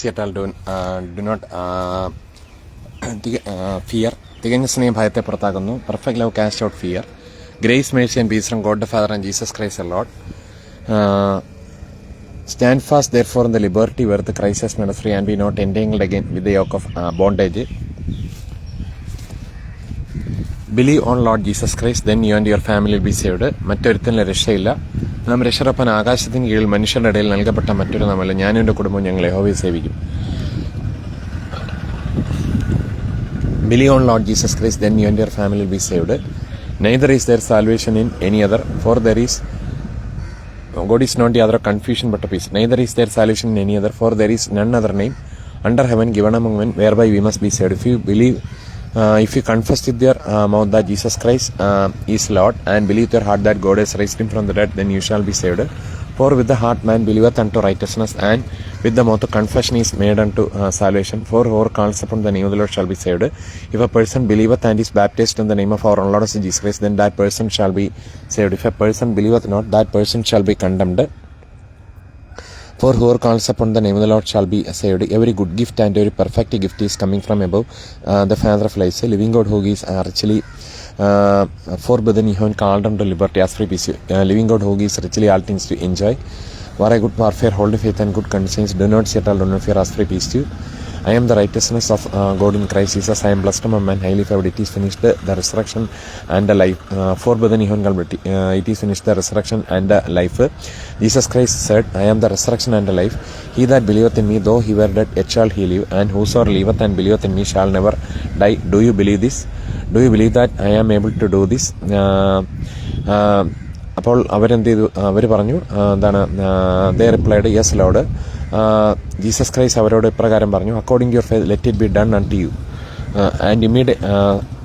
Seattle do not fear. തികഞ്ഞ സ്നേഹം ഭയത്തെ പുറത്താക്കുന്നു. Perfect love cast out fear. Grace, mercy and peace from God the Father and Jesus Christ the Lord. Stand fast therefore in the liberty where the Christ has made us free, and be not entangled again with the yoke of bondage. Believe on Lord Jesus Christ, then you and your family will be saved. മറ്റൊരുത്തന്നെ രക്ഷയില്ല. നാം രക്ഷപ്പെടാൻ ആകാശത്തിന് കീഴിൽ മനുഷ്യരുടെ ഇടയിൽ നൽകപ്പെട്ട മറ്റൊരു നാമല്ല. ഞാനും എൻ്റെ കുടുംബവും ഞങ്ങൾ യഹോവയെ സേവിക്കും. Believe on Lord Jesus Christ, then you and your family will be saved. Neither is there salvation in any other, for there is God is not the other confusion but peace. Neither is there salvation in any other, for there is none other name under heaven given among men whereby we must be saved. If you confess with your mouth that Jesus Christ is Lord, and believe with your heart that God has raised him from the dead, then you shall be saved. For with the heart man believeth unto righteousness, and with the mouth confession is made unto salvation. For whoever calls upon the name of the Lord shall be saved. If a person believeth and is baptized in the name of our own Lord Jesus Christ, then that person shall be saved. If a person believeth not, that person shall be condemned. For whoever calls upon the name of the Lord shall be saved. Every good gift and every perfect gift is coming from above, the Father of lights, living God who is richly forbidden you have called unto liberty as free peace. Living God who gives richly all things to enjoy. War a good warfare, hold faith and good conscience. Do not settle, do not fear, as free peace to you. I am the righteousness of God in Christ Jesus. I am blessed among men, highly favored. It is finished, the resurrection and the life. Forbidden it is finished, the resurrection and the life. Jesus Christ said, I am the resurrection and the life. He that believeth in me, though he were dead, yet shall he live. And whosoever liveth and believeth in me shall never die. Do you believe this? Do you believe that I am able to do this? അപ്പോൾ അവരെന്ത് ചെയ്തു? അവർ പറഞ്ഞു എന്താണ്? They replied yes Lord. Jesus Christ അവരോട് ഇപ്രകാരം പറഞ്ഞു, according to your faith let it be done unto you.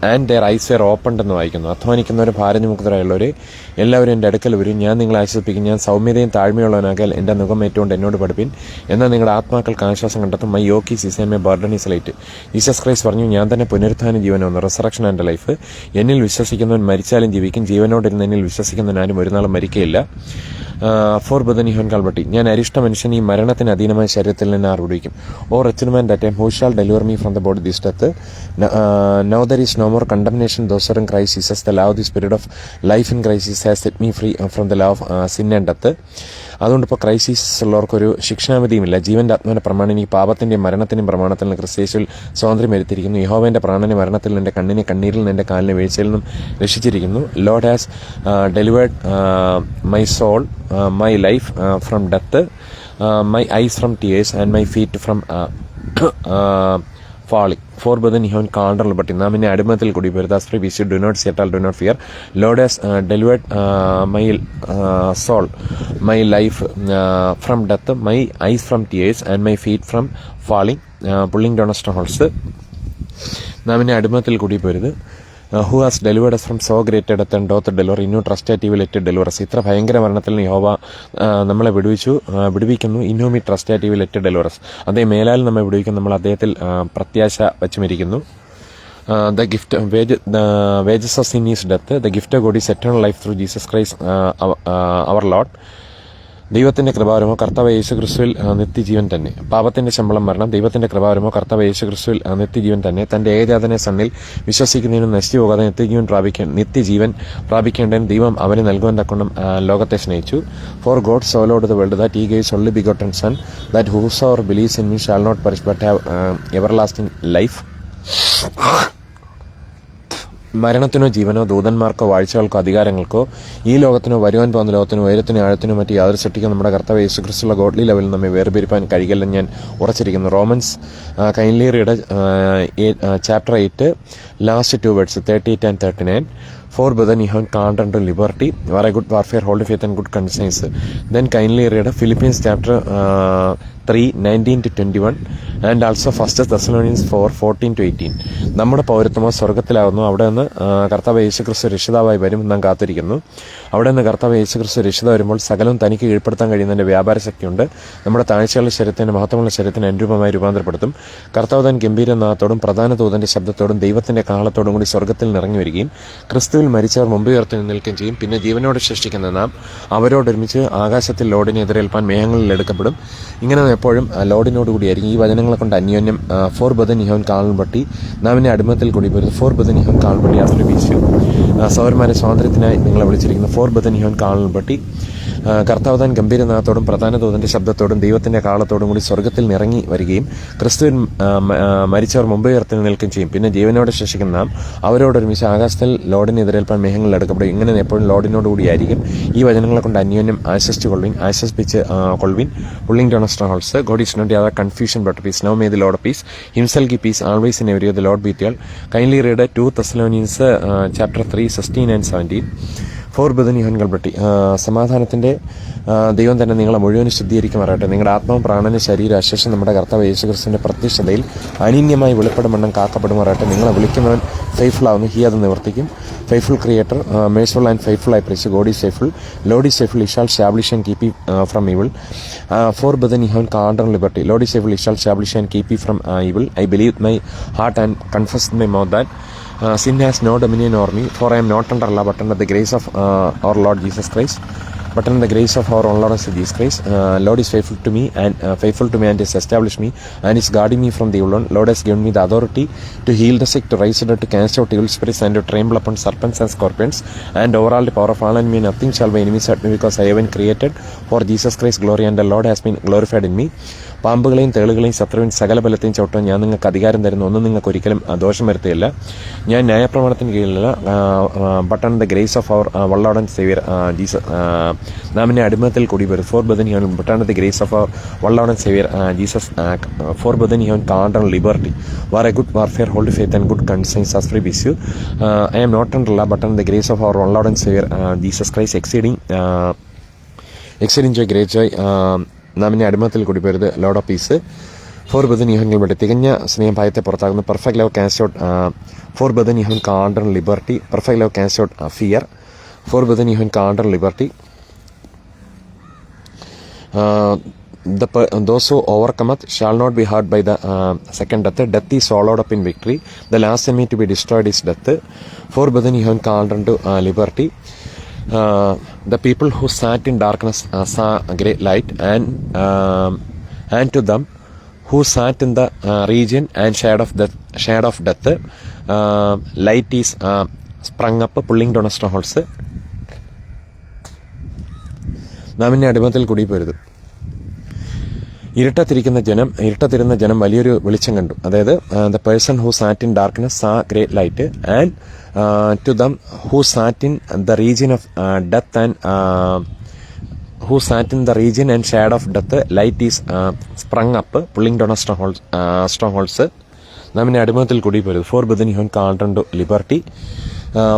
And their eyes were opened എന്ന് വായിക്കുന്നു. അധ്വാനിക്കുന്നവർ ഭാരമുക്തരായുള്ളവർ എല്ലാവരും എൻ്റെ അടുക്കൽ വരും, ഞാൻ നിങ്ങളെ ആശ്വസിപ്പിക്കും. ഞാൻ സൗമ്യതയും താഴ്മയുള്ളവനാകൽ എൻ്റെ മുഖം ഏറ്റുകൊണ്ട് എന്നോട് പഠിപ്പിൻ, എന്നാൽ നിങ്ങളുടെ ആത്മാക്കൾക്ക് ആശ്വാസം കണ്ടെത്തും. My yoke is easy and my burden is light. Jesus Christ പറഞ്ഞു, ഞാൻ തന്നെ പുനരുത്ഥാന ജീവനൊന്ന്, റിസറക്ഷൻ ആൻഡ് ലൈഫ്. എന്നിൽ വിശ്വസിക്കുന്നവൻ മരിച്ചാലും ജീവിക്കും, ജീവനോടിരുന്ന് എന്നിൽ വിശ്വസിക്കുന്നവൻ ആരും ഒരു നാളും മരിക്കയില്ല. ഫോർബിഡൻ യുവൻ കാൽബട്ടി, ഞാൻ അരിഷ്ട മനുഷ്യൻ ഈ മരണത്തിന് അധീനമായ ശരീരത്തിൽ നിന്ന് ആർവിടിക്കും. O rich man that who shall deliver me from the body this death. Now there is no more condemnation those who are in Christ Jesus. The law of the spirit of life in Christ Jesus has set me free from the law of sin and death. അതുകൊണ്ട് ഇപ്പോൾ Christ Jesus ഉള്ളവർക്കൊരു ശിക്ഷാവിധിയുമില്ല. ജീവന്റെ ആത്മാവിന്റെ പ്രമാണം ഈ പാപത്തിന്റെയും മരണത്തിന്റെയും പ്രമാണത്തിൽ നിന്ന് ക്രിസ്തുയേശുവിൽ സ്വാതന്ത്ര്യം വരുത്തിയിരിക്കുന്നു. യഹോവയുടെ പ്രാണനെ മരണത്തിൽ നിന്ന്, എൻ്റെ കണ്ണിനെ കണ്ണീരിൽ നിന്ന്, എൻ്റെ കാലിനെ വീഴ്ചയിൽ നിന്നും രക്ഷിച്ചിരിക്കുന്നു. Lord has delivered my soul, my life from death, my eyes from tears and my feet from falling. Forbidden you have called liberty. നാം ഇനി അടിമത്തിൽ കൂടി പോരുത്. As free peace, do not settle, do not fear. Lord has delivered my soul, my life from death, my eyes from tears and my feet from falling, pulling down strongholds. നാം ഇനി അടിമത്തിൽ കൂടി പോരുത്. Who has delivered us from so great a death and doth deliver, in you trust that he will let it deliver us. ഇത്ര ഭയങ്കര മരണത്തിൽ യഹോവ നമ്മളെ വിടുവിക്കുന്നു. in whom we trust that he will let it deliver us. അതേ മേലാൽ നമ്മെ വിടുവിക്കും. നമ്മൾ അദ്ദേഹത്തിൽ പ്രത്യാശ വച്ചുമിരിക്കുന്നു. The wages of sin is death. The gift of God is eternal life through Jesus Christ our Lord. ദൈവത്തിന്റെ കൃപാവരമോ കർത്താവ് യേശു ക്രിസ്തുവിൽ നിത്യജീവൻ തന്നെ. പാപത്തിന്റെ ശമ്പളം മരണം, ദൈവത്തിന്റെ കൃപാവരമോ കർത്താവ് യേശു ക്രിസ്തുവിൽ നിത്യജീവൻ തന്നെ. തന്റെ ഏകജാതനെ സണ്ണിൽ വിശ്വസിക്കുന്നതിനും നശിച്ചു പോകാതെ നിത്യജീവൻ പ്രാപിക്കേണ്ടതിന് ദൈവം അവനെ നൽകുവാൻ തക്കോണം ലോകത്തെ സ്നേഹിച്ചു. For God so loved the world that he gave his only begotten son, that whosoever believes in me shall not perish but have everlasting life. മരണത്തിനോ ജീവനോ ദൂതന്മാർക്കോ വാഴ്ചകൾക്കോ അധികാരങ്ങൾക്കോ ഈ ലോകത്തിനോ വരുവാൻ പോകുന്ന ലോകത്തിനോ ഉയരത്തിനോ ആഴത്തിനോ മറ്റ് യാതൊരു സൃഷ്ടിക്കും നമ്മുടെ കർത്താവ് യേശു ക്രിസ്തുള്ള ഗോഡ്ലി ലെവലിൽ നമ്മെ വേർപിരിപ്പാൻ കഴിയില്ലെന്ന് ഞാൻ ഉറച്ചിരിക്കുന്നു. Romans kindly read chapter 8 last 2 words 38 and 39. For brethren you have called unto liberty, war a good warfare, hold faith and good conscience. Then kindly read Philippians chapter 3 19 to 21 and also 1 Thessalonians 4 14 to 18. നമ്മുടെ പൗരത്വമോ സ്വർഗത്തിലാകുന്നു. അവിടെ നിന്ന് കർത്താവ് യേശുക്രിസ്തു രക്ഷിതാവായി വരും നാം കാത്തിരിക്കുന്നു. അവിടെ നിന്ന് കർത്താവ് യേശുക്രിസ്തു രക്ഷിത വരുമ്പോൾ സകലം തനിക്ക് കീഴ്പ്പെടുത്താൻ കഴിയുന്നതിൻ്റെ വ്യാപാര ശക്തിയുണ്ട്. നമ്മുടെ താഴ്ചയുള്ള ശരീരത്തിന് മഹത്വമുള്ള ശരീരത്തിന് അനുരൂപമായി രൂപാന്തരപ്പെടുത്തും. കർത്താവ് താൻ ഗംഭീരനാഥത്തോടും പ്രധാന ദൂതന്റെ ശബ്ദത്തോടും ദൈവത്തിന്റെ കാഹളത്തോടും കൂടി സ്വർഗത്തിൽ നിറങ്ങി വരികയും ക്രിസ്തുവിൽ മരിച്ചവർ മുമ്പ് ഉയർത്തി നിൽക്കുകയും ചെയ്യും. പിന്നെ ജീവനോട് സൃഷ്ടിക്കുന്ന നാം അവരോടൊരുമിച്ച് ആകാശത്തിൽ ലോഡിനെ എതിരേൽപ്പാൻ മേഘങ്ങളിൽ എടുക്കപ്പെടും. ഇങ്ങനെ എപ്പോഴും ലോഡിനോട് കൂടിയായിരിക്കും. ഈ വചനങ്ങളെ കൊണ്ട് അന്യോന്യം ഫോർ ബദൻ ഇഹോൻ കാണൽപട്ടി നാമിനെ അടിമത്തിൽ കൂടി പോരുത്. ഫോർ ബദൻ ഇഹോൻ കാണൽപട്ടി ആശ്രയിച്ചു. സൗരന്മാരെ സ്വാതന്ത്ര്യത്തിനായി നിങ്ങളെ വിളിച്ചിരിക്കുന്ന ഫോർ ബദൻ ഇഹോൻ കാണൽപട്ടി കർത്താവതാൻ ഗംഭീരനാഥത്തോടും പ്രധാന ദൂതന്റെ ശബ്ദത്തോടും ദൈവത്തിന്റെ കാളത്തോടും കൂടി സ്വർഗത്തിൽ നിറങ്ങി വരികയും ക്രിസ്തുവിൻ മരിച്ചവർ മുമ്പ് ഉയർത്തി നിൽക്കുകയും ചെയ്യും. പിന്നെ ജീവനോടെ ശേഷിക്കുന്ന നാം അവരോടൊരുമിച്ച് ആകാശത്തിൽ ലോഡിനെ എതിരേൽപ്പാൻ മേഘങ്ങളിൽ എടുക്കപ്പെടും. ഇങ്ങനെ എപ്പോഴും ലോഡിനോടുകൂടിയായിരിക്കും. ഈ വചനങ്ങളെ കൊണ്ട് അന്യോന്യം ആശ്വസിപ്പിച്ച് കൊള്ളുവിൻ. Pulling down strongholds. God is not the other confusion but peace. Now may the Lord of peace himself give peace always in every way. The Lord be with you all. Kindly read 2 Thessalonians chapter 3 16 and 17. Four brethren ഇഹോൻ കാണൽപട്ടി. സമാധാനത്തിൻ്റെ ദൈവം തന്നെ നിങ്ങളെ മുഴുവൻ ശുദ്ധീകരിക്കുമാറാട്ടെ. നിങ്ങളുടെ ആത്മാവും പ്രാണനും ശരീരം അശേഷം നമ്മുടെ കർത്താവ് യേശുക്രിസ്തുവിൻ്റെ പ്രത്യക്ഷതയിൽ അനന്യമായി വെളിപ്പെടുമെണ്ണം കാക്കപ്പെടുമാറാട്ടെ. നിങ്ങളെ വിളിക്കുന്നവൻ ഫെയ്ഫുൾ ആവുന്നു, ഹി അത് നിവർത്തിക്കും. Faithful creator, merciful and faithful I praise. God is faithful, Lord is faithful, he shall establish and keep you from evil. For brethren ye have കാണൽ liberty. Lord is faithful, he shall establish and keep you from evil. I believe my heart and confess my mouth that sin has no dominion over me, for I am not under law but under the grace of our Lord Jesus Christ. But in the grace of our own Lord and Jesus Christ, Lord is faithful to me and has established me and is guarding me from the evil one. Lord has given me the authority to heal the sick, to raise the dead, to cast out evil spirits, and to trample upon serpents and scorpions, and over all the power of all enemy. Nothing shall by enemies hurt me, because I have been created for Jesus Christ's glory, and the Lord has been glorified in me. പാമ്പുകളെയും തേളുകളെയും ശത്രുവിൻ സകല ബലത്തെയും ചവിട്ടാൻ ഞാൻ നിങ്ങൾക്ക് അധികാരം തരുന്നു. ഒന്നും നിങ്ങൾക്ക് ഒരിക്കലും ദോഷം വരുത്തുകയില്ല. ഞാൻ ന്യായപ്രമാണത്തിന് കീഴിലല്ല, but on the grace of our Lord and saviour Jesus നാമിനെ അടിമത്തിൽ കൂടി വരും. For brethren ye have but on the grace of our Lord and saviour Jesus. For brethren ye have called on liberty. War a good warfare, hold faith and good conscience as free bees you. I am not under law but on the grace of our Lord and saviour Jesus Christ, exceeding joy, great joy. നാമിനെ അടിമത്തിൽ കൂടി പോരുത്. Lord of peace. For brethren ye have വേണ്ടി തികഞ്ഞ സ്നേഹം ഭയത്തെ പുറത്താകുന്നു. Perfect love cast out. For brethren ye have called on liberty. Perfect love cast out fear. For brethren ye have called on liberty. Those who overcometh shall not be hurt by the second death. Death is swallowed up in victory. The last enemy to be destroyed is death. For brethren, you have called unto liberty. The people who sat in darkness saw a great light, and to them who sat in the region and shadow of death, light is sprung up. Pulling down strongholds. നാം ഇനി അടിമത്തിൽ കൂടി പോരുത്. ഇരുട്ടത്തിരുന്ന ജനം വലിയൊരു വെളിച്ചം കണ്ടു. അതായത് the person who sat in darkness saw great light, and to them who sat in the region of death and shade of death, light is sprung up, pulling down strongholds. നാം ഇനി അടിമത്തിൽ കൂടി പോരുത്. For brethren you have called unto liberty.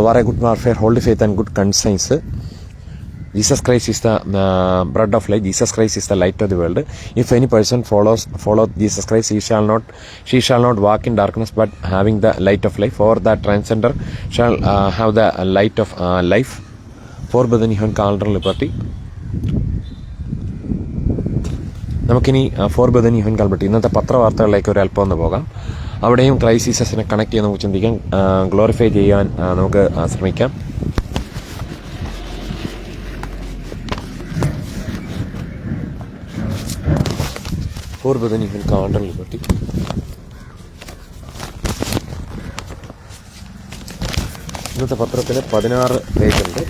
War a good warfare, hold faith and good conscience. Jesus Christ is the bread of life. Jesus Christ is the light of the world. If any person follows Jesus Christ, she shall not walk in darkness, but having the light of life. For the transcender shall have the light of life. For brethren, you have called liberty. നമുക്കിനി for brethren you have called liberty. ഇന്നത്തെ പത്രവാർത്തകളിലേക്ക് ഒരു അല്പം ഒന്ന് പോകാം. അവിടെയും ക്രൈസിസസിനെ connect ചെയ്യാൻ നമുക്ക് ചിന്തിക്കാം, ഗ്ലോറിഫൈ ചെയ്യാൻ നമുക്ക് ശ്രമിക്കാം. For brethren you have called liberty. ഇന്നത്തെ പത്രത്തിന് 16 പേജുണ്ട്.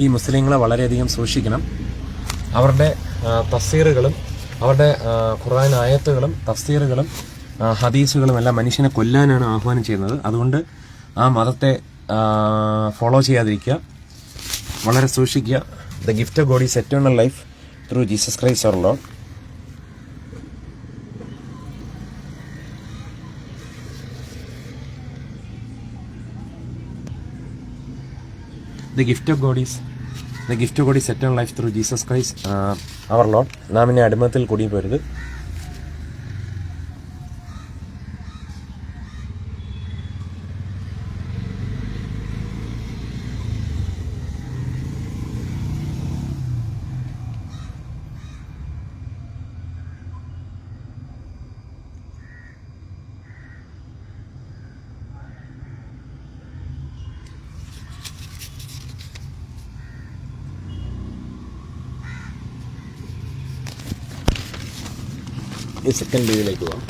ഈ മുസ്ലിങ്ങളെ വളരെയധികം സൂക്ഷിക്കണം. അവരുടെ തഫ്സീറുകളും അവരുടെ ഖുർആൻ ആയത്തുകളും തഫ്സീറുകളും ഹദീസുകളും എല്ലാം മനുഷ്യനെ കൊല്ലാനാണ് ആഹ്വാനം ചെയ്യുന്നത്. അതുകൊണ്ട് ആ മതത്തെ ഫോളോ ചെയ്യാതിരിക്കുക, വളരെ സൂക്ഷിക്കുക. The gift of God is eternal life through Jesus Christ our Lord. The gift of God is eternal life through Jesus Christ our Lord. നാം ഇനി അടിമത്തിൽ കൂടി പോരുത്. ഈ സെക്കൻഡ് ലീവിലേക്ക് പോകാം.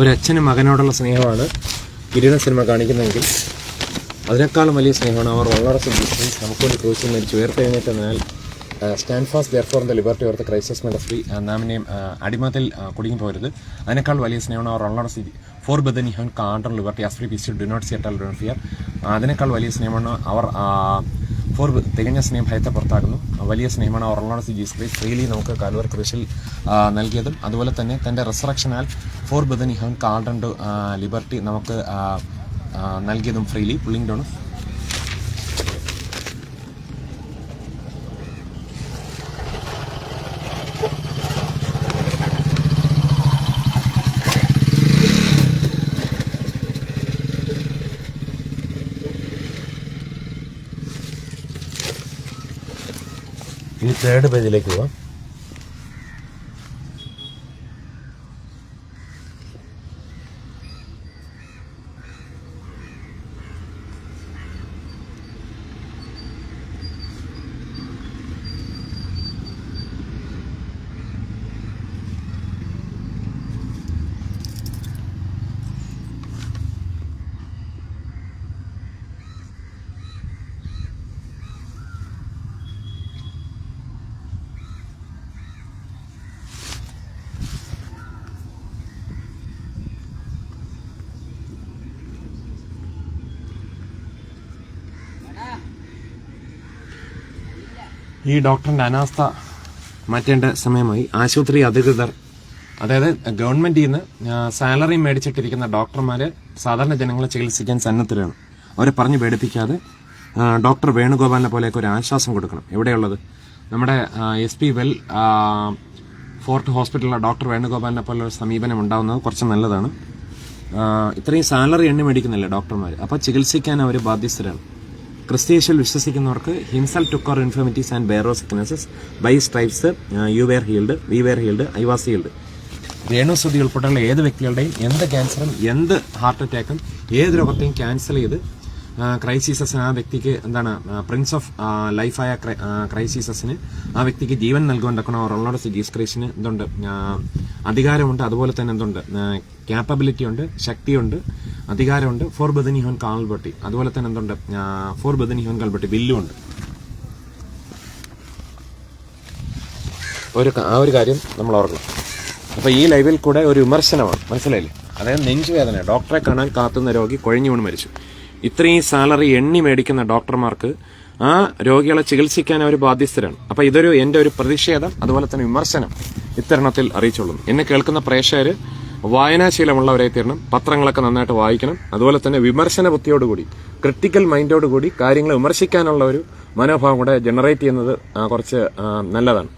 ഒരച്ഛനും മകനോടുള്ള സ്നേഹമാണ് കിരീടം സിനിമ കാണിക്കുന്നതെങ്കിൽ അതിനേക്കാളും വലിയ സ്നേഹമാണ് അവർ വളരെ ഡിസ്റ്റൻസ് നമുക്കൊരു ക്രൂസിൽ മരിച്ചു ഉയർത്തെഴുന്നേറ്റതിനാൽ stand fast there for the liberty or the crisis meant of free നാമിനെയും അടിമത്തിൽ കുടുങ്ങി പോരുത്. അതിനേക്കാൾ വലിയ സ്നേഹമാണ് അവർ വളരെ ഫോർ ബദനി ഹൻ കാണ്ടർ liberty as free peace do not fear do not fear. അതിനേക്കാൾ വലിയ സ്നേഹമാണ് അവർ ഫോർ തികഞ്ഞ സ്നേഹം ഭയത്തെ പുറത്താക്കുന്നു. വലിയ സ്നേഹമാണ് അവർ ലോർഡ് ജീസസ് ക്രൈസ്റ്റ് ഫ്രീലി നമുക്ക് കാൽവറി ക്രൂശിൽ നൽകിയതും അതുപോലെ തന്നെ തൻ്റെ റിസറക്ഷനാൽ four brethren ye have കാണ്ടർ to liberty നമുക്ക് നൽകിയതും ഫ്രീലി പുള്ളിങ് ഡൗൺ. ഇനി തേർഡ് പേജിലേക്ക് പോവാം. ഈ ഡോക്ടറിന്റെ അനാസ്ഥ മാറ്റേണ്ട സമയമായി. ആശുപത്രി അധികൃതർ, അതായത് ഗവൺമെന്റിൽ നിന്ന് സാലറി മേടിച്ചിട്ടിരിക്കുന്ന ഡോക്ടർമാര് സാധാരണ ജനങ്ങളെ ചികിത്സിക്കാൻ സന്നദ്ധരാണ്. അവരെ പറഞ്ഞ് പേടിപ്പിക്കാതെ ഡോക്ടർ വേണുഗോപാലിനെ പോലെയൊക്കെ ഒരു ആശ്വാസം കൊടുക്കണം. എവിടെയുള്ളത് നമ്മുടെ SP വെൽ ഫോർട്ട് ഹോസ്പിറ്റലിലെ ഡോക്ടർ വേണുഗോപാലിനെ പോലെ ഒരു സമീപനം ഉണ്ടാകുന്നത് കുറച്ച് നല്ലതാണ്. ഇത്രയും സാലറി എണ്ണി മേടിക്കുന്നില്ല ഡോക്ടർമാർ, അപ്പോൾ ചികിത്സിക്കാൻ അവർ ബാധ്യസ്ഥരാണ്. ക്രിസ്തീശയിൽ വിശ്വസിക്കുന്നവർക്ക് himself took our infirmities and bare of sicknesses by stripes you were healed, we were healed, I was healed. രേണുസുതി ഉൾപ്പെടെയുള്ള ഏത് വ്യക്തികളുടെയും എന്ത് ക്യാൻസറും എന്ത് ഹാർട്ട് അറ്റാക്കും ഏത് രോഗത്തെയും ക്യാൻസൽ ചെയ്ത് ക്രൈസിസസിന് ആ വ്യക്തിക്ക് എന്താണ് പ്രിൻസ് ഓഫ് ലൈഫായ ക്രൈസിസസിന് ആ വ്യക്തിക്ക് ജീവൻ നൽകുവാൻ തക്കണം അവരുള്ള ജീസസ് ക്രൈസ്റ്റിന് എന്തുണ്ട് അധികാരമുണ്ട്. അതുപോലെ തന്നെ എന്തുണ്ട് ക്യാപ്പബിലിറ്റി ഉണ്ട്, ശക്തിയുണ്ട്, അധികാരമുണ്ട്. ഫോർ ബദനി ഹോൻ കാൽബട്ടി, അതുപോലെ തന്നെ എന്തുണ്ട് ഫോർ ബദനി ഹോൻ കാൽബട്ടി ബില്ലും ഉണ്ട്. ആ ഒരു കാര്യം നമ്മൾ ഓർക്കണം. അപ്പൊ ഈ ലൈവിൽ കൂടെ ഒരു വിമർശനമാണ്, മനസ്സിലായില്ലേ? അതായത് നെഞ്ചുവേദന, ഡോക്ടറെ കാണാൻ കാത്തുന്ന രോഗി കുഴഞ്ഞു വീണ് മരിച്ചു. ഇത്രയും സാലറി എണ്ണി മേടിക്കുന്ന ഡോക്ടർമാർക്ക് ആ രോഗികളെ ചികിത്സിക്കാൻ അവർ ബാധ്യസ്ഥരാണ്. അപ്പൊ ഇതൊരു എന്റെ ഒരു പ്രതിഷേധം, അതുപോലെ തന്നെ വിമർശനം ഇത്തരണത്തിൽ അറിയിച്ചോളും. എന്നെ കേൾക്കുന്ന പ്രേക്ഷകര് വായനാശീലമുള്ളവരായി തീരണം, പത്രങ്ങളൊക്കെ നന്നായിട്ട് വായിക്കണം, അതുപോലെ തന്നെ വിമർശന ബുദ്ധിയോടുകൂടി, ക്രിട്ടിക്കൽ മൈൻഡോടുകൂടി കാര്യങ്ങൾ വിമർശിക്കാനുള്ള ഒരു മനോഭാവം കൂടെ ജനറേറ്റ് ചെയ്യുന്നത് കുറച്ച് നല്ലതാണ്.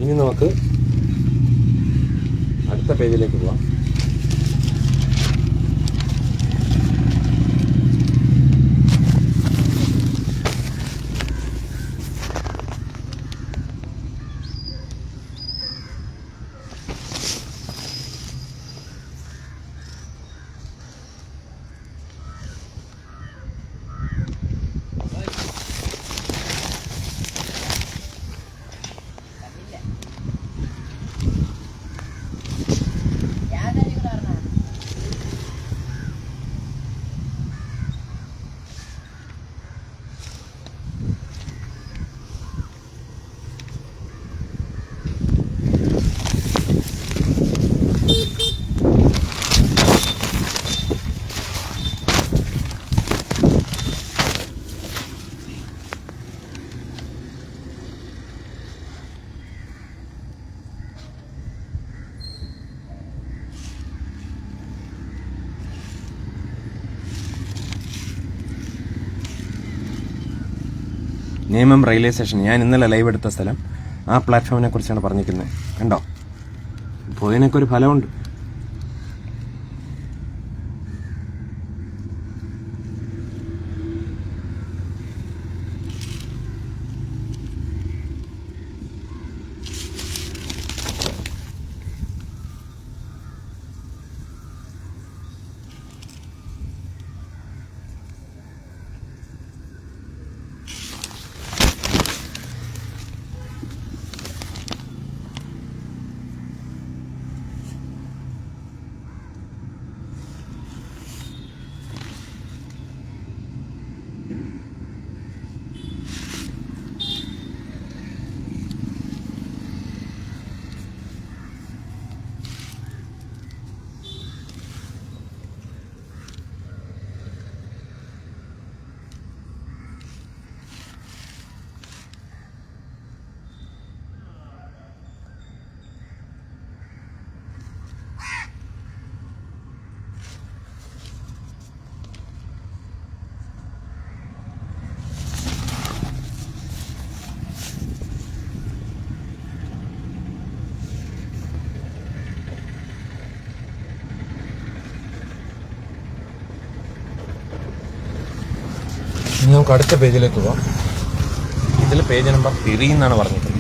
ഇനി നമുക്ക് അടുത്ത പേജിലേക്ക് പോവാം. നേമം റെയിൽവേ സ്റ്റേഷൻ, ഞാൻ ഇന്നലെ ലൈവ് എടുത്ത സ്ഥലം, ആ പ്ലാറ്റ്ഫോമിനെ കുറിച്ചാണ് പറഞ്ഞിരിക്കുന്നത്. കണ്ടോ, ഇപ്പോൾ ഇതിനൊക്കെ ഒരു ഫലമുണ്ട്. ഇനി നമുക്ക് അടുത്ത പേജിലേക്ക് പോവാം. ഇതിൽ പേജ് നമ്പർ 3 എന്നാണ് പറഞ്ഞിട്ടുള്ളത്.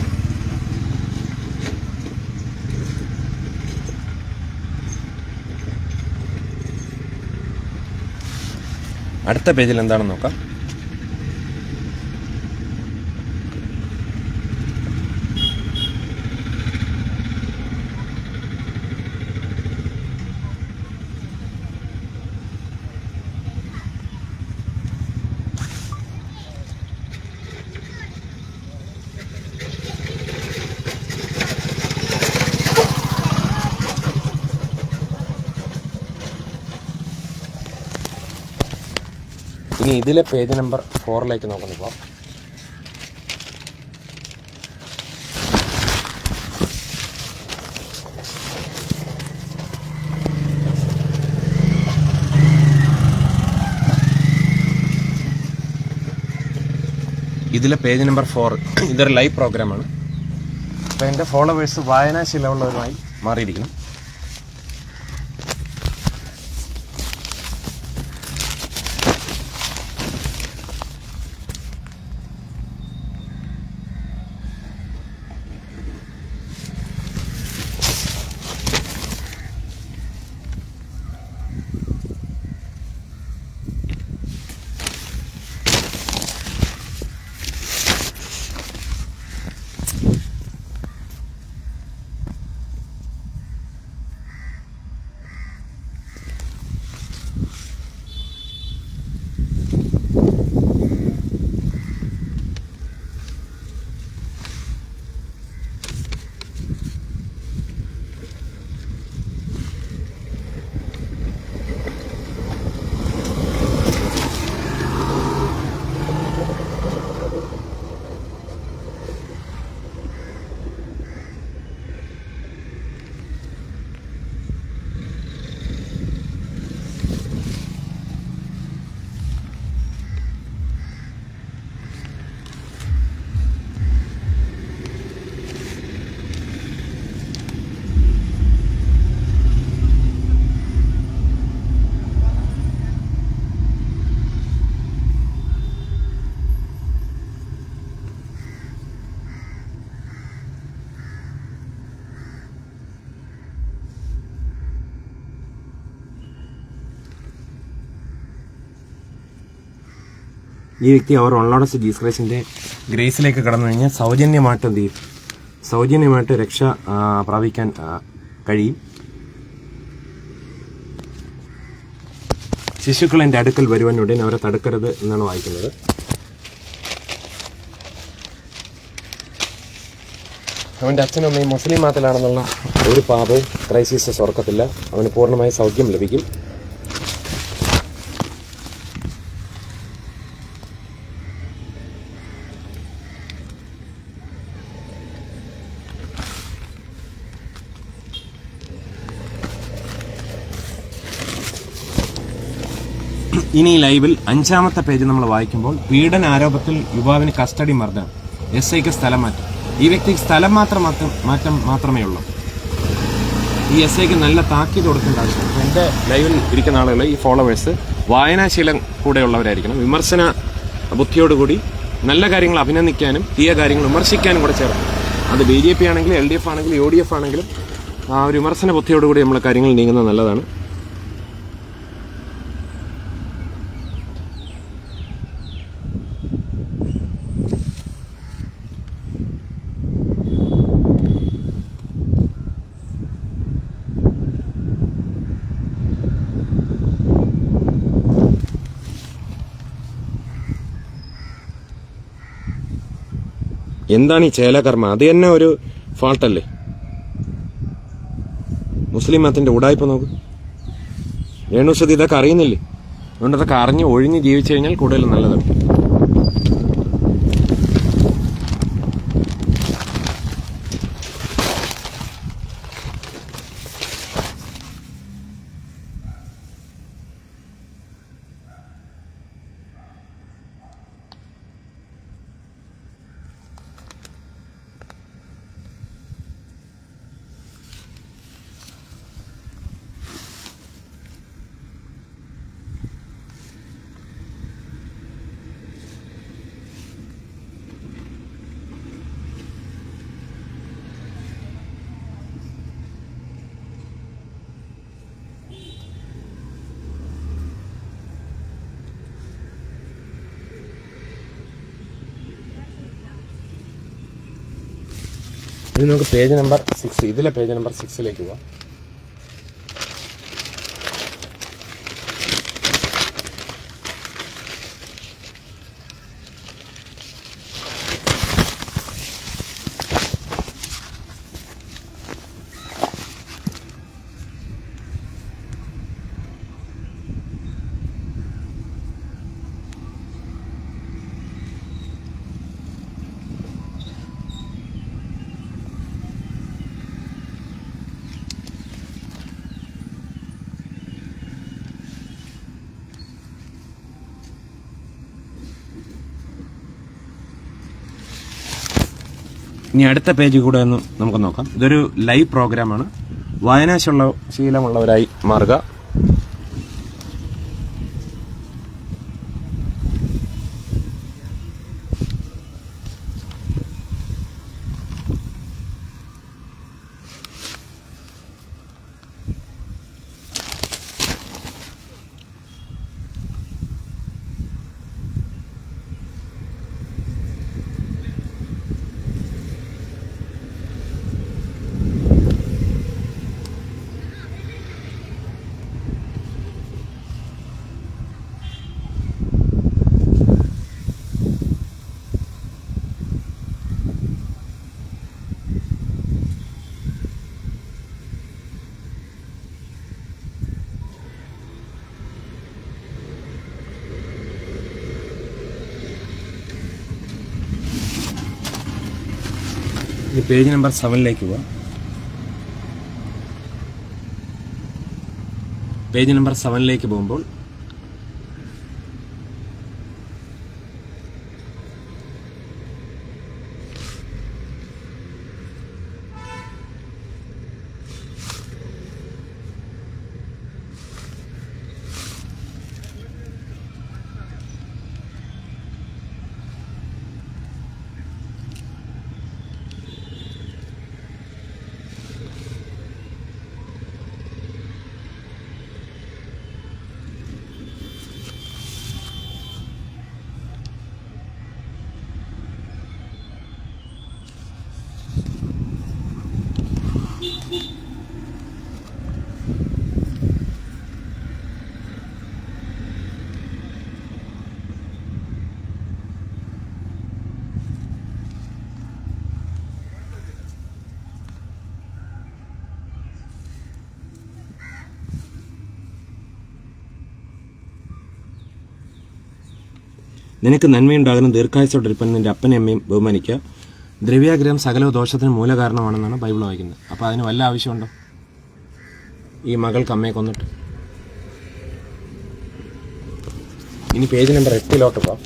അടുത്ത പേജിൽ എന്താണെന്ന് നോക്കാം. ഇനി ഇതിലെ പേജ് നമ്പർ 4 നോക്കുന്നിപ്പോൾ ഇതിലെ പേജ് നമ്പർ 4 ഇതൊരു ലൈവ് പ്രോഗ്രാമാണ്. അപ്പോൾ എൻ്റെ ഫോളോവേഴ്സ് വായനാശീലമുള്ളവരുമായി മാറിയിരിക്കണം. ഈ വ്യക്തി അവർ ഓൺലോഡസ് ജീസസ് ക്രൈസ്റ്റിന്റെ ഗ്രേസിലേക്ക് കടന്നു കഴിഞ്ഞാൽ സൗജന്യമായിട്ട് എന്ത് ചെയ്യും? സൗജന്യമായിട്ട് രക്ഷ പ്രാപിക്കാൻ കഴിയും. ശിശുക്കൾ എൻ്റെ അടുക്കൽ വരുവാനുടൻ അവരെ തടുക്കരുത് എന്നാണ് വായിക്കുന്നത്. അവൻ്റെ അച്ഛനും അമ്മയും മുസ്ലിം മതത്തിലാണെന്നുള്ള ഒരു പാപവും ക്രൈസ്റ്റ് ഓർക്കത്തില്ല. അവന് പൂർണ്ണമായ സൗഖ്യം ലഭിക്കും. ഇനി ലൈവിൽ 5-ാമത്തെ പേജ് നമ്മൾ വായിക്കുമ്പോൾ പീഡന ആരോപത്തിൽ യുവാവിന് കസ്റ്റഡി മർദ്ദനം, SIക്ക് സ്ഥലം മാറ്റം. ഈ വ്യക്തിക്ക് സ്ഥലം മാറ്റം മാത്രമേ ഉള്ളൂ. ഈ SIക്ക് നല്ല താക്കീത് കൊടുക്കേണ്ട ആവശ്യമുണ്ട്. എൻ്റെ ലൈവിൽ ഇരിക്കുന്ന ആളുകൾ, ഈ ഫോളോവേഴ്സ് വായനാശീലം കൂടെ ഉള്ളവരായിരിക്കണം. വിമർശന ബുദ്ധിയോടുകൂടി നല്ല കാര്യങ്ങൾ അഭിനന്ദിക്കാനും തീയ കാര്യങ്ങൾ വിമർശിക്കാനും കൂടെ ചേർന്ന്, അത് BJP ആണെങ്കിലും LDF ആണെങ്കിലും UDF ആണെങ്കിലും ആ ഒരു വിമർശന ബുദ്ധിയോടുകൂടി നമ്മൾ കാര്യങ്ങൾ നീങ്ങുന്നത് നല്ലതാണ്. എന്താണ് ഈ ചേലകർമ്മ? അത് തന്നെ ഒരു ഫാൾട്ടല്ലേ? മുസ്ലിം മതത്തിന്റെ ഉടായ്പ നോക്ക്. രേണുസുതി ഇതൊക്കെ അറിയുന്നില്ലേ? അതുകൊണ്ട് അതൊക്കെ അറിഞ്ഞ് ഒഴിഞ്ഞ് ജീവിച്ചു കഴിഞ്ഞാൽ കൂടുതൽ നല്ലതാണ്. ഇനി നമുക്ക് പേജ് നമ്പർ 6, ഇതിലെ പേജ് നമ്പർ 6 പോവാം. ഇനി അടുത്ത പേജ് കൂടെ ഒന്ന് നമുക്ക് നോക്കാം. ഇതൊരു ലൈവ് പ്രോഗ്രാമാണ്. ശീലമുള്ളവരായി മാറുക. ഇനി പേജ് നമ്പർ 7ലേക്ക് പോവാം. പേജ് നമ്പർ 7ലേക്ക് പോകുമ്പോൾ നിനക്ക് നന്മയുണ്ടാകുന്ന ദീർഘായുസോടിരിപ്പൻ നിന്റെ അപ്പനെയും അമ്മയും ബഹുമാനിക്കുക. ദ്രവ്യാഗ്രഹം സകല ദോഷത്തിന് മൂലകാരണമാണെന്നാണ് ബൈബിൾ വായിക്കുന്നത്. അപ്പോൾ അതിന് വല്ല ആവശ്യമുണ്ടോ ഈ മകൾക്ക് അമ്മയെ കൊന്നിട്ട്? ഇനി പേജ് നമ്പർ 8 പോകാം.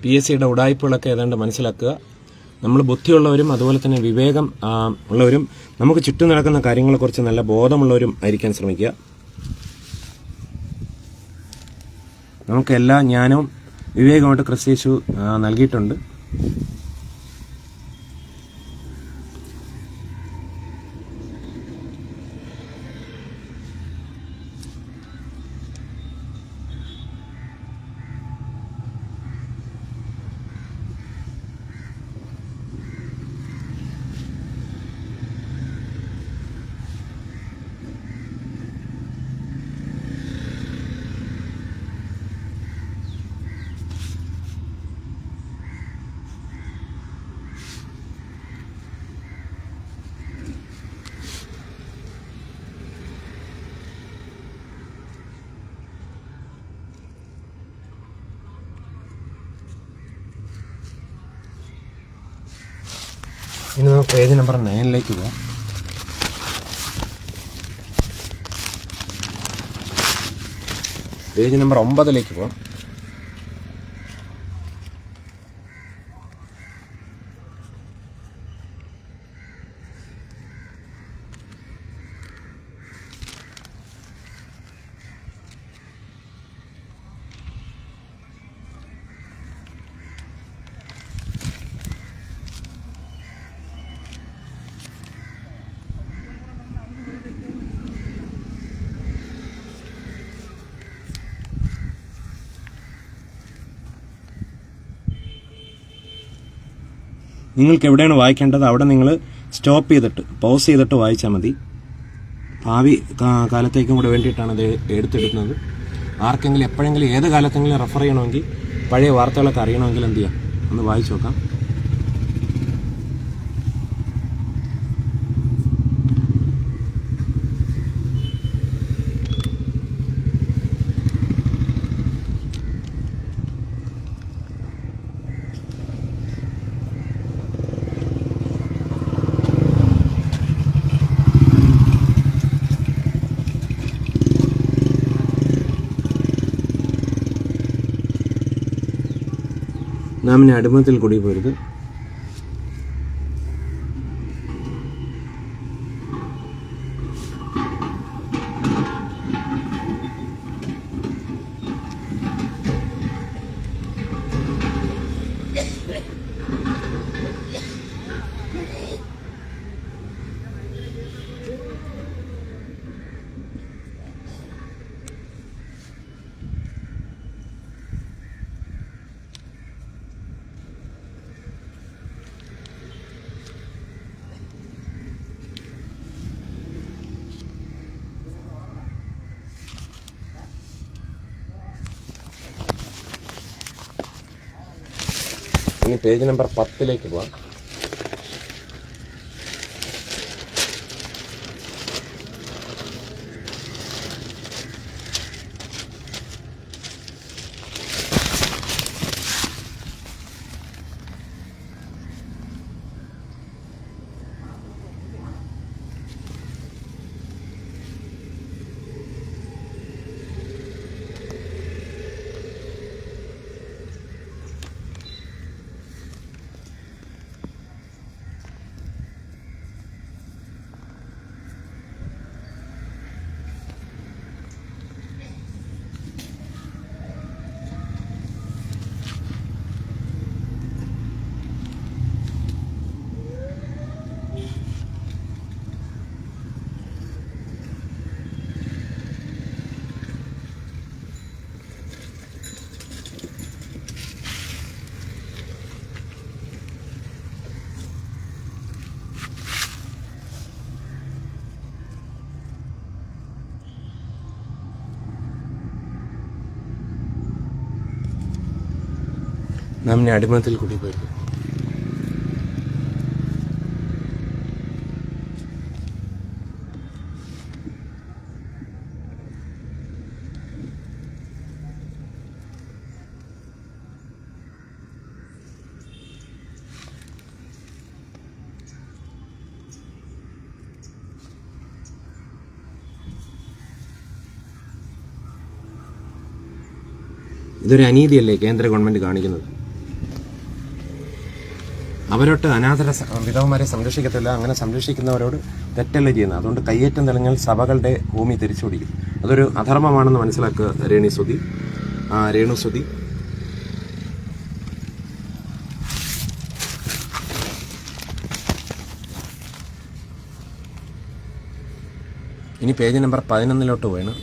PSCയുടെ ഉടായ്പകളൊക്കെ ഏതാണ്ട് മനസ്സിലാക്കുക. നമ്മൾ ബുദ്ധിയുള്ളവരും അതുപോലെ തന്നെ വിവേകം ഉള്ളവരും നമുക്ക് ചുറ്റും നടക്കുന്ന കാര്യങ്ങളെക്കുറിച്ച് നല്ല ബോധമുള്ളവരും ആയിരിക്കാൻ ശ്രമിക്കുക. നമുക്ക് എല്ലാ ജ്ഞാനവും വിവേകമായിട്ട് ക്രിസ്തു നൽകിയിട്ടുണ്ട്. ഇനി നമുക്ക് പേജ് നമ്പർ 9ലേക്ക് പോകാം. പേജ് നമ്പർ 9ലേക്ക് പോകാം. നിങ്ങൾക്ക് എവിടെയാണ് വായിക്കേണ്ടത് അവിടെ നിങ്ങൾ സ്റ്റോപ്പ് ചെയ്തിട്ട് പൗസ് ചെയ്തിട്ട് വായിച്ചാൽ മതി. ഭാവി കാലത്തേക്കും കൂടെ വേണ്ടിയിട്ടാണ് ഇത് എടുത്തെടുക്കുന്നത്. ആർക്കെങ്കിലും എപ്പോഴെങ്കിലും ഏത് കാലത്തെങ്കിലും റെഫർ ചെയ്യണമെങ്കിൽ പഴയ വാർത്തകളൊക്കെ അറിയണമെങ്കിൽ എന്ത് ചെയ്യാം, ഒന്ന് വായിച്ചു നോക്കാം. നാം ഇനി അടിമത്തിൽ കൂടി പോരുത്. ഇനി പേജ് നമ്പർ 10 പോവാം. നാം ഇനി അടിമത്തിൽ കൂടി പോരുത്. ഇതൊരു അനീതിയല്ലേ കേന്ദ്ര ഗവൺമെന്റ് കാണിക്കുന്നത്? അവരോട്ട് അനാഥര വിധവന്മാരെ സംരക്ഷിക്കത്തില്ല, അങ്ങനെ സംരക്ഷിക്കുന്നവരോട് തെറ്റല്ലേ ചെയ്യുന്നത്. അതുകൊണ്ട് കയ്യേറ്റം തെളിഞ്ഞാൽ സഭകളുടെ ഭൂമി തിരിച്ചു പിടിക്കും. അതൊരു അധർമ്മമാണെന്ന് മനസ്സിലാക്കുക രേണുസുതി. ഇനി പേജ് നമ്പർ 11 വേണം.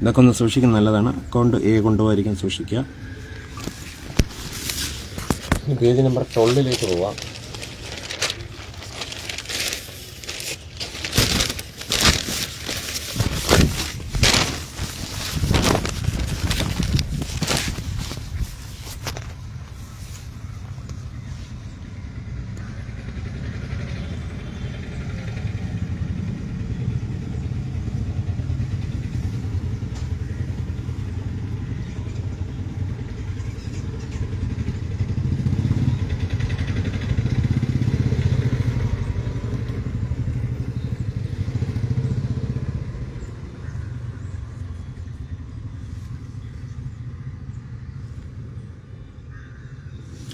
ഇതൊക്കെ ഒന്ന് സൂക്ഷിക്കുന്നത് നല്ലതാണ്. അക്കൗണ്ട് കൊണ്ടുപോയിരിക്കാൻ സൂക്ഷിക്കുക. ഇനി പേജ് നമ്പർ 12 പോവാം.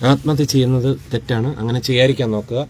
ആത്മഹത്യ ചെയ്യുന്നത് തെറ്റാണ്, അങ്ങനെ ചെയ്യാതിരിക്കാൻ നോക്കുക.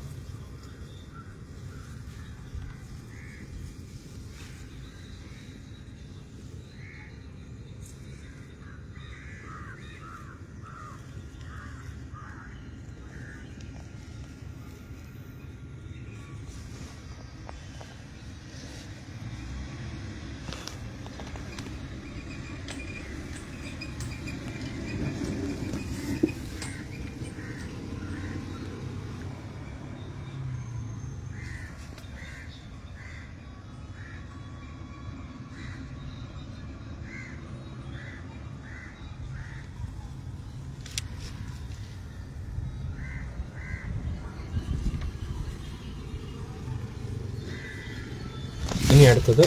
ഇനി അടുത്തത്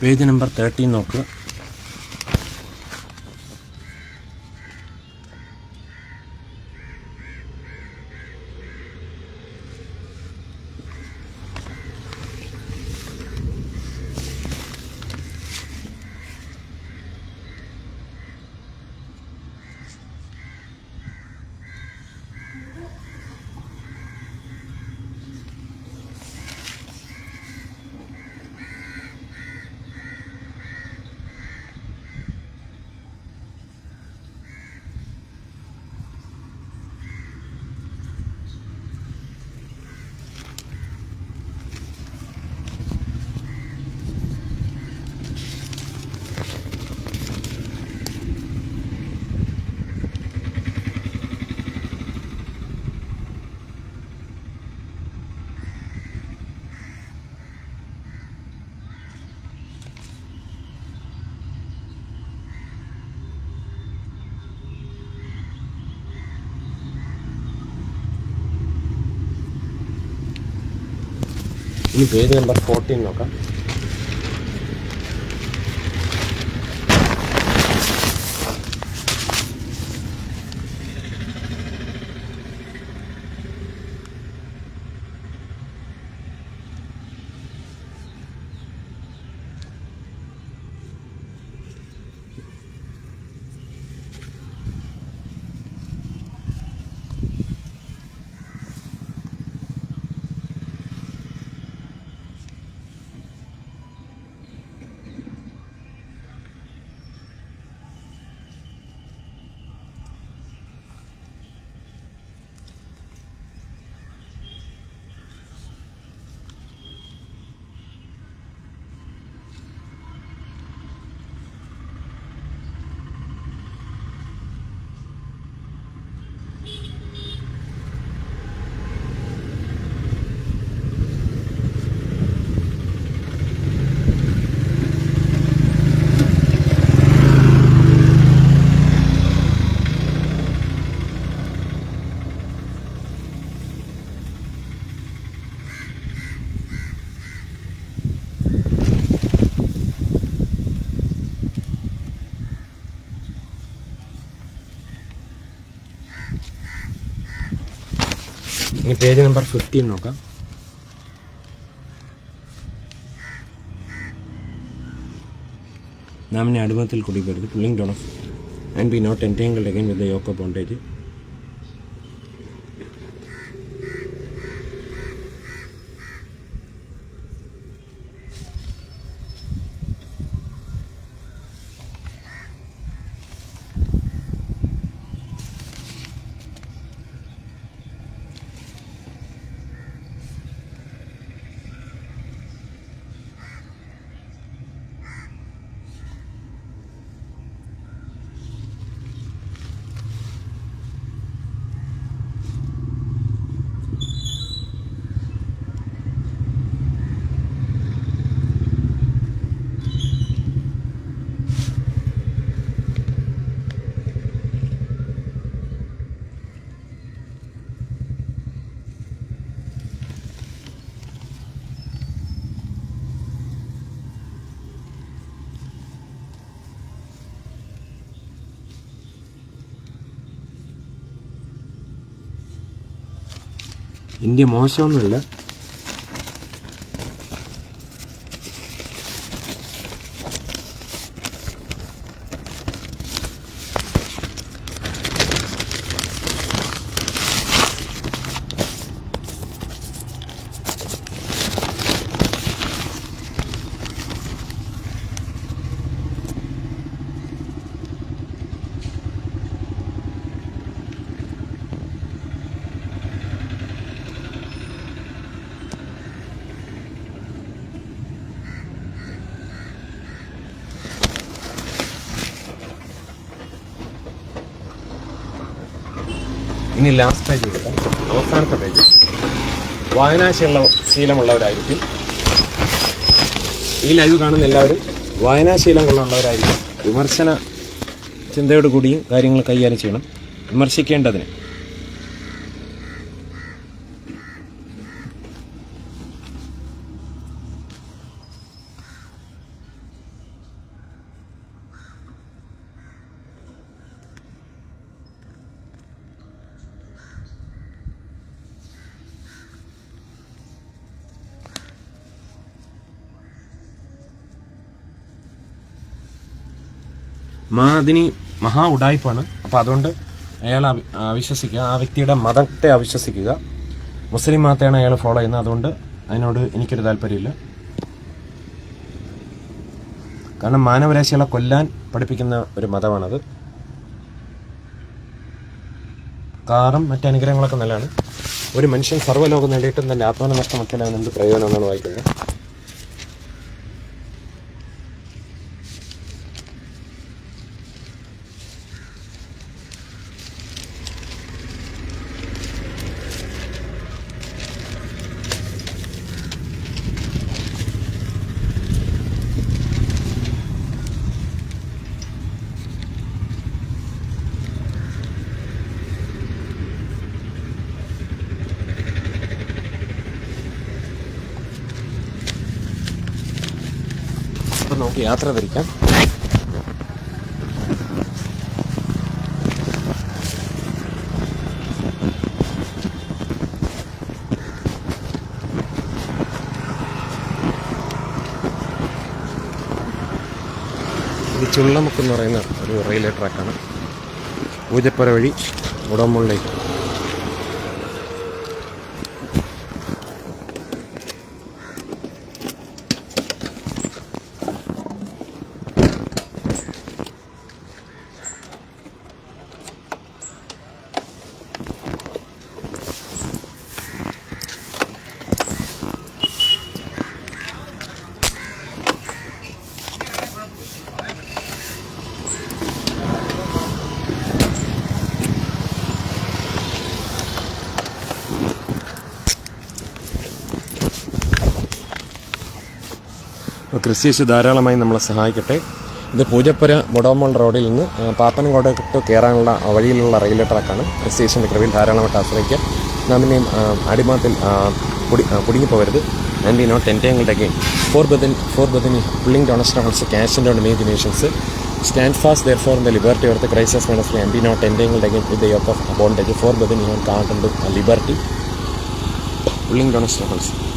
പേജ് നമ്പർ 13 നോക്കുക. ഇനി പേജ് നമ്പർ 14 നോക്കാം. ഇനി പേജ് നമ്പർ 15 നോക്കാം. നാം ഇനി അടിമത്തിൽ കുടിക്കരുത്, pulling down of and be not entangled again with the yoke of bondage. India മോശമൊന്നുമില്ല. ഇനി ലാസ്റ്റ് പേജ് കൊടുക്കാം. അവസാനത്തെ പേജ് വായനാശീലമുള്ളവരായിരിക്കും. ഈ ലൈവ് കാണുന്ന എല്ലാവരും വായനാശീലമുള്ളവരായിരിക്കും. വിമർശന ചിന്തയോട് കൂടിയും കാര്യങ്ങൾ കൈകാര്യം ചെയ്യണം, വിമർശിക്കേണ്ടതിന്. മാദിനി മഹാ ഉഡായിപ്പാണ്. അപ്പോൾ അതുകൊണ്ട് അയാൾ അവിശ്വസിക്കുക, ആ വ്യക്തിയുടെ മതത്തെ അവിശ്വസിക്കുക. മുസ്ലിം മതത്തെയാണ് അയാൾ ഫോളോ ചെയ്യുന്നത്. അതുകൊണ്ട് അതിനോട് എനിക്കൊരു താല്പര്യമില്ല. കാരണം മാനവരാശികളെ കൊല്ലാൻ പഠിപ്പിക്കുന്ന ഒരു മതമാണത്. കാറും മറ്റ് അനുഗ്രഹങ്ങളൊക്കെ നല്ലതാണ്. ഒരു മനുഷ്യൻ സർവ്വലോകം നേടിയിട്ടും തന്റെ ആത്മാന നഷ്ടമാക്കിയാൽ എന്ത് പ്രയോജനം എന്നാണ് വായിക്കുന്നത്. അപ്പം നമുക്ക് യാത്ര തിരിക്കാം. ഇത് ചുള്ളമുക്ക് എന്ന് പറയുന്ന ഒരു റെയിൽവേ ട്രാക്കാണ്. പൂജപ്പുര വഴി ഉടമ്പുള്ളിലേക്ക്. ക്രിസ്ത്യസ് ധാരാളമായി നമ്മളെ സഹായിക്കട്ടെ. ഇത് പൂജപ്പുര മുടോമോൾ റോഡിൽ നിന്ന് പാപ്പനംകോട്ടയ്ക്ക് കയറാനുള്ള വഴിയിലുള്ള റെയിൽവേ ട്രാക്കാണ്. ക്രിസ്ത്യസിൻ്റെ കൃപയിൽ ധാരാളമായിട്ട് ആശ്രയിക്കുക. നാം പിന്നെയും അടിമാത്തിൽ കുടുങ്ങിപ്പോകരുത്. and not entangled again. For Bethany, pulling down strongholds, cast down imaginations. Stand fast, therefore, in the liberty of the Christ has made us free, and be not entangled again with the yoke of bondage. For Bethany, you are called unto liberty, pulling down strongholds.